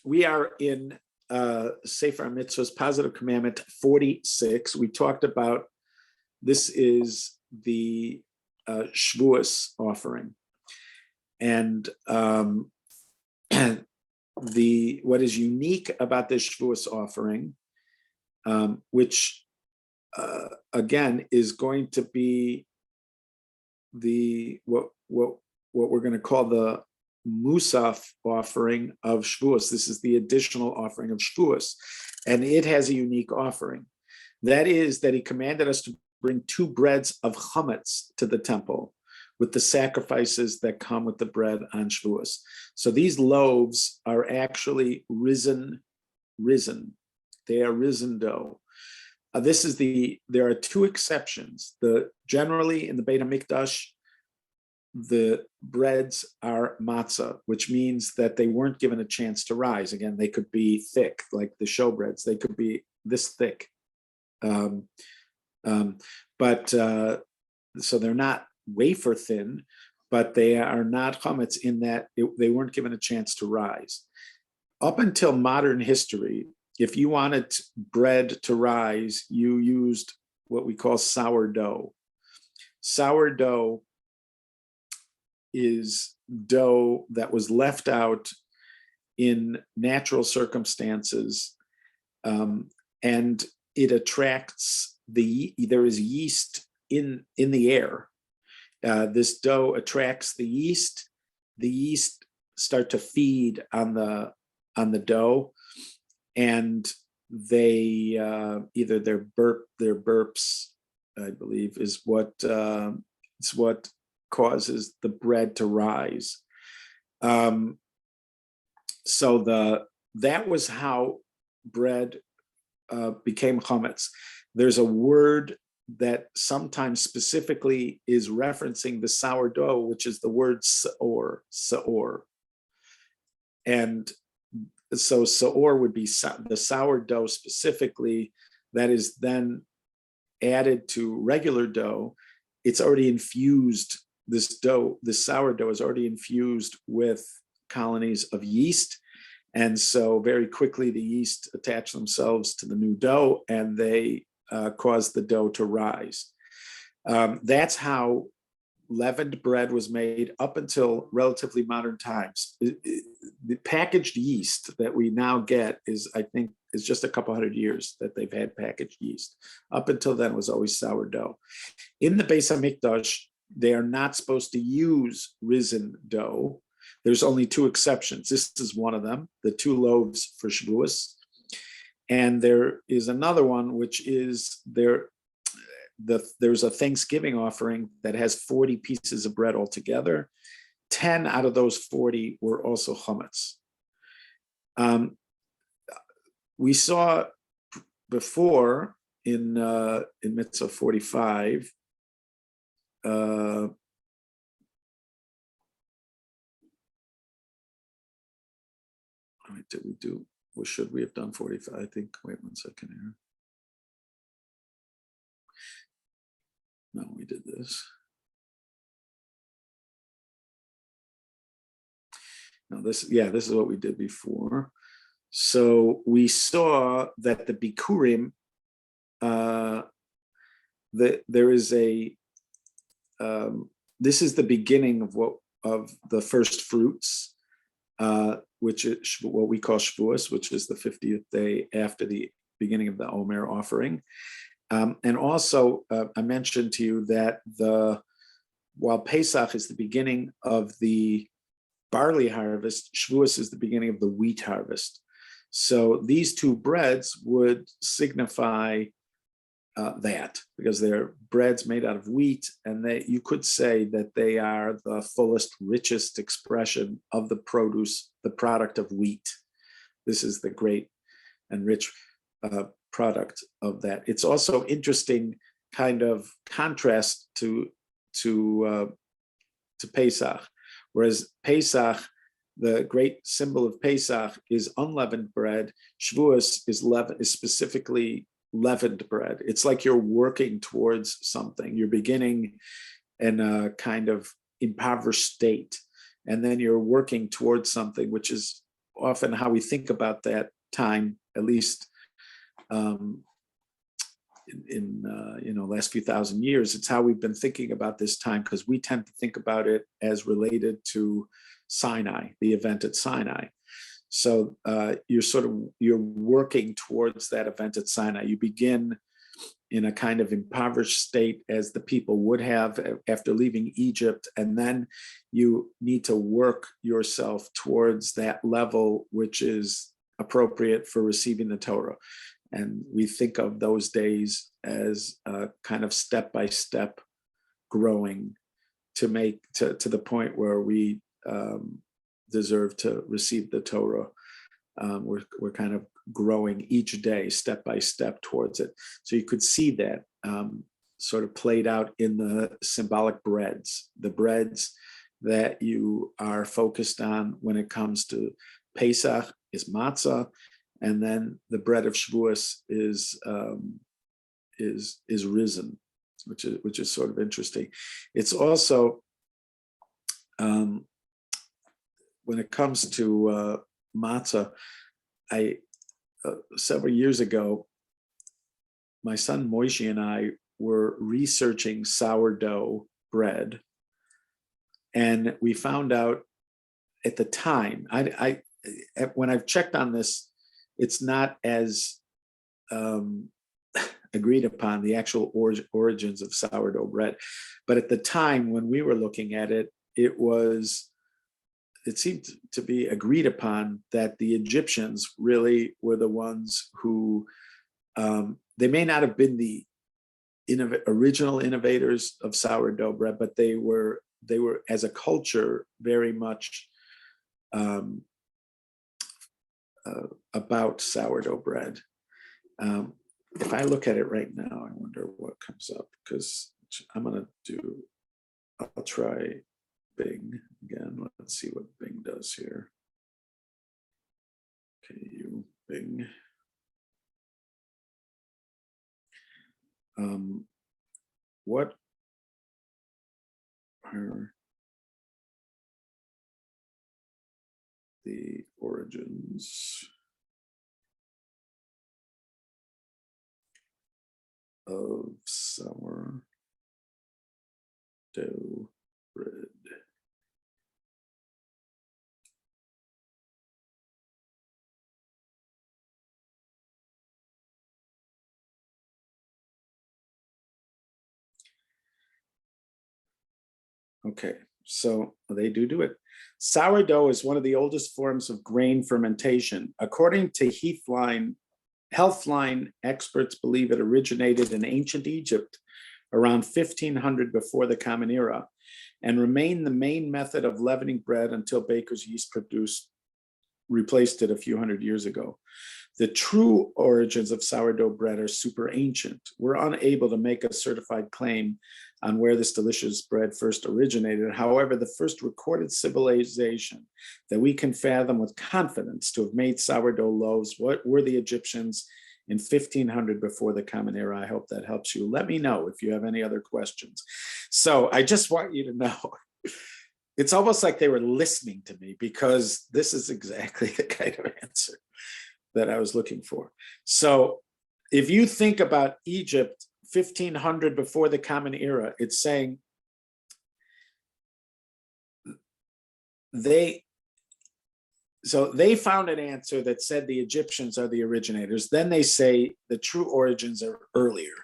we are in Sefer Mitzvot, Positive Commandment 46. We talked about this is the Shavuos offering, and what is unique about this Shavuos offering, which again is going to be the what we're going to call the Musaf offering of Shavuos. This is the additional offering of Shavuos, and it has a unique offering. That is that he commanded us to bring 2 breads of chametz to the temple with the sacrifices that come with the bread on Shavuos. So these loaves are actually risen. They are risen dough. There are 2 exceptions. Generally in the Beit HaMikdash, the breads are matzah, which means that they weren't given a chance to rise. Again, they could be thick, like the showbreads. They could be this thick. So they're not wafer thin, but they are not chametz in that they weren't given a chance to rise. Up until modern history, if you wanted bread to rise, you used what we call sourdough. Sourdough is dough that was left out in natural circumstances, and it attracts there is yeast in the air. This dough attracts the yeast. The yeast start to feed on the dough, and they either their burps, I believe, is what it's what causes the bread to rise. So that was how bread became chametz. There's a word that sometimes specifically is referencing the sourdough, which is the word saor. And so saor would be the sourdough specifically that is then added to regular dough. It's already infused. This sourdough is already infused with colonies of yeast. And so very quickly the yeast attach themselves to the new dough and they cause the dough to rise. That's how leavened bread was made up until relatively modern times. The packaged yeast that we now get is just a couple hundred years that they've had packaged yeast. Up until then, it was always sourdough. In the Beis HaMikdash, they are not supposed to use risen dough. There's only 2 exceptions. This is one of them, the 2 loaves for Shavuos. And there is another one, which is there's a Thanksgiving offering that has 40 pieces of bread altogether. 10 out of those 40 were also chametz. We saw before in Mitzvah 45, did we do? Or should we have done 45? I think, wait 1 second here. No, we did this. No, this is what we did before. So we saw that the Bikurim, there is this is the beginning of the first fruits, which is what we call Shavuos, which is the 50th day after the beginning of the Omer offering. And also, I mentioned to you that while Pesach is the beginning of the barley harvest, Shavuos is the beginning of the wheat harvest. So these 2 breads would signify that, because they're breads made out of wheat, and you could say that they are the fullest, richest expression of the product of wheat. This is the great and rich product of that. It's also interesting kind of contrast to Pesach, whereas Pesach, the great symbol of Pesach, is unleavened bread. Shavuos is specifically leavened bread. It's like you're working towards something. You're beginning in a kind of impoverished state, and then you're working towards something which is often how we think about that time, at least in last few thousand years. It's how we've been thinking about this time, because we tend to think about it as related to Sinai, the event at Sinai. So you're working towards that event at Sinai. You begin in a kind of impoverished state, as the people would have after leaving Egypt, and then you need to work yourself towards that level which is appropriate for receiving the Torah. And we think of those days as kind of step-by-step growing to make to the point where we deserve to receive the Torah. We're kind of growing each day, step by step, towards it. So you could see that sort of played out in the symbolic breads, the breads that you are focused on when it comes to Pesach is matzah, and then the bread of Shavuos is risen, which is sort of interesting. It's also when it comes to matzah, several years ago, my son Moishi and I were researching sourdough bread, and we found out at the time, when I've checked on this, it's not as agreed upon, the actual origins of sourdough bread. But at the time when we were looking at it, it seemed to be agreed upon that the Egyptians really were the ones who, they may not have been the original innovators of sourdough bread, but they were as a culture very much about sourdough bread. If I look at it right now, I wonder what comes up, because I'll try Bing again. Let's see what Bing does here. Okay, you Bing. What are the origins of sourdough bread? Okay, so they do it. Sourdough is one of the oldest forms of grain fermentation. According to Healthline experts believe it originated in ancient Egypt around 1500 before the Common Era, and remained the main method of leavening bread until baker's yeast replaced it a few hundred years ago. The true origins of sourdough bread are super ancient. We're unable to make a certified claim on where this delicious bread first originated. However, the first recorded civilization that we can fathom with confidence to have made sourdough loaves were the Egyptians in 1500 before the Common Era. I hope that helps you. Let me know if you have any other questions. So I just want you to know, it's almost like they were listening to me, because this is exactly the kind of answer that I was looking for. So if you think about Egypt, 1500 before the Common Era, it's saying they found an answer that said the Egyptians are the originators. Then they say the true origins are earlier.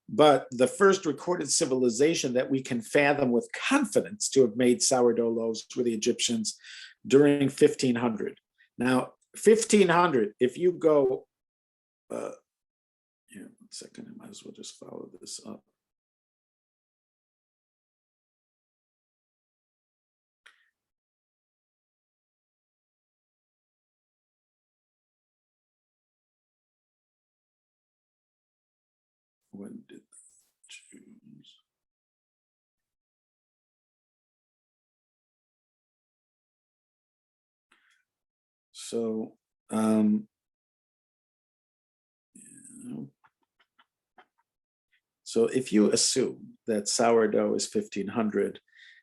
But the first recorded civilization that we can fathom with confidence to have made sourdough loaves were the Egyptians during 1500. Now, 1500, if you go, one second, I might as well just follow this up. When did they choose? So, so if you assume that sourdough is 1500,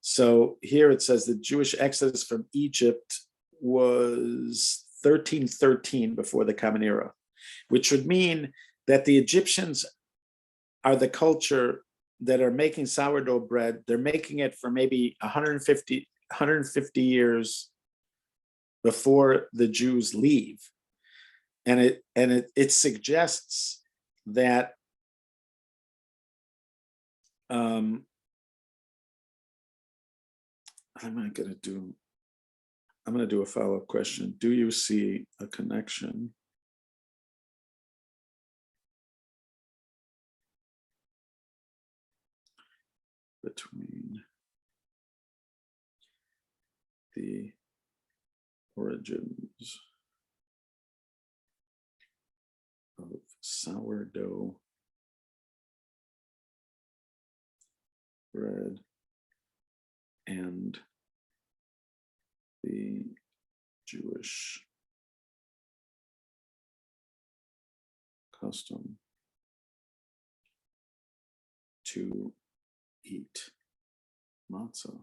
so here it says the Jewish exodus from Egypt was 1313 before the Common Era, which would mean that the Egyptians are the culture that are making sourdough bread. They're making it for maybe 150 years before the Jews leave. And it suggests that I'm going to do a follow-up question. Do you see a connection between the origins of sourdough bread and the Jewish custom to eat matzah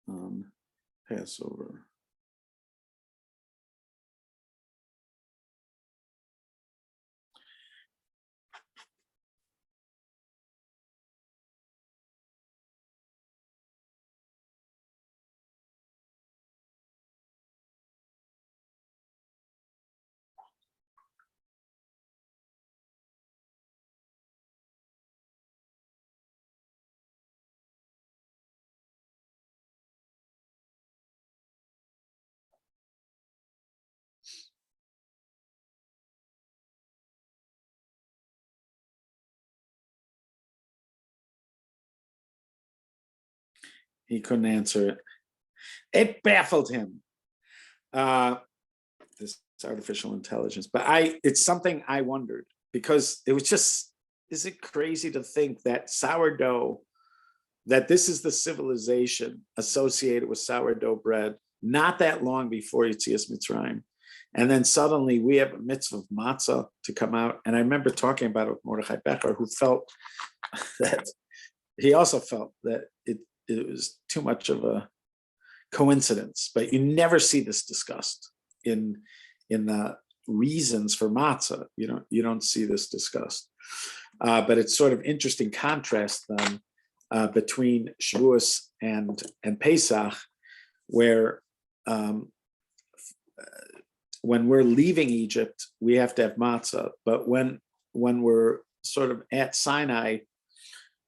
on Passover? He couldn't answer it. It baffled him. This artificial intelligence, but it's something I wondered, because it was just, is it crazy to think that sourdough, that this is the civilization associated with sourdough bread, not that long before Yetzias Mitzrayim. And then suddenly we have a mitzvah of matzah to come out. And I remember talking about it with Mordechai Becher, who felt that, he also felt that it was too much of a coincidence, but you never see this discussed in the reasons for matzah. You don't see this discussed, but it's sort of interesting contrast then between Shavuos and Pesach, where when we're leaving Egypt, we have to have matzah, but when we're sort of at Sinai,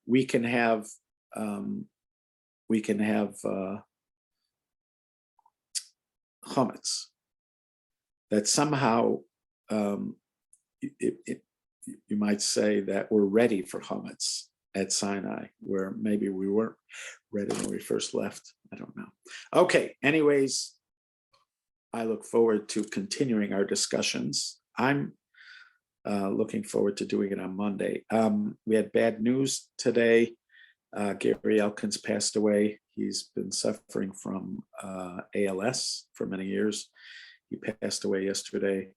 we can have chametz. That somehow you might say that we're ready for chametz at Sinai, where maybe we weren't ready when we first left. I don't know. Okay, anyways, I look forward to continuing our discussions. I'm looking forward to doing it on Monday. We had bad news today. Gary Elkins passed away. He's been suffering from ALS for many years. He passed away yesterday.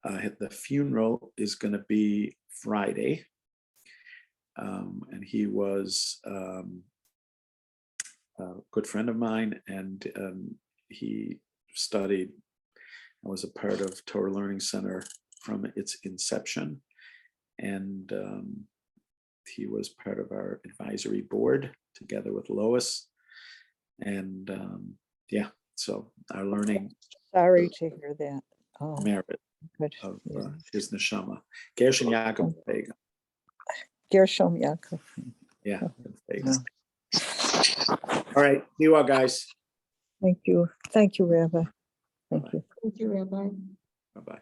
The funeral is going to be Friday. And he was a good friend of mine, and he studied and was a part of Torah Learning Center from its inception. And he was part of our advisory board together with Lois. And yeah, so our learning. Sorry to hear that. Oh, merit good. of his neshama. Gershon Yaakov Vega. Gershom Yaakov. Yeah. All right. See you all, guys. Thank you. Thank you, Rabbi. Thank you. Thank you, Rabbi. Bye-bye.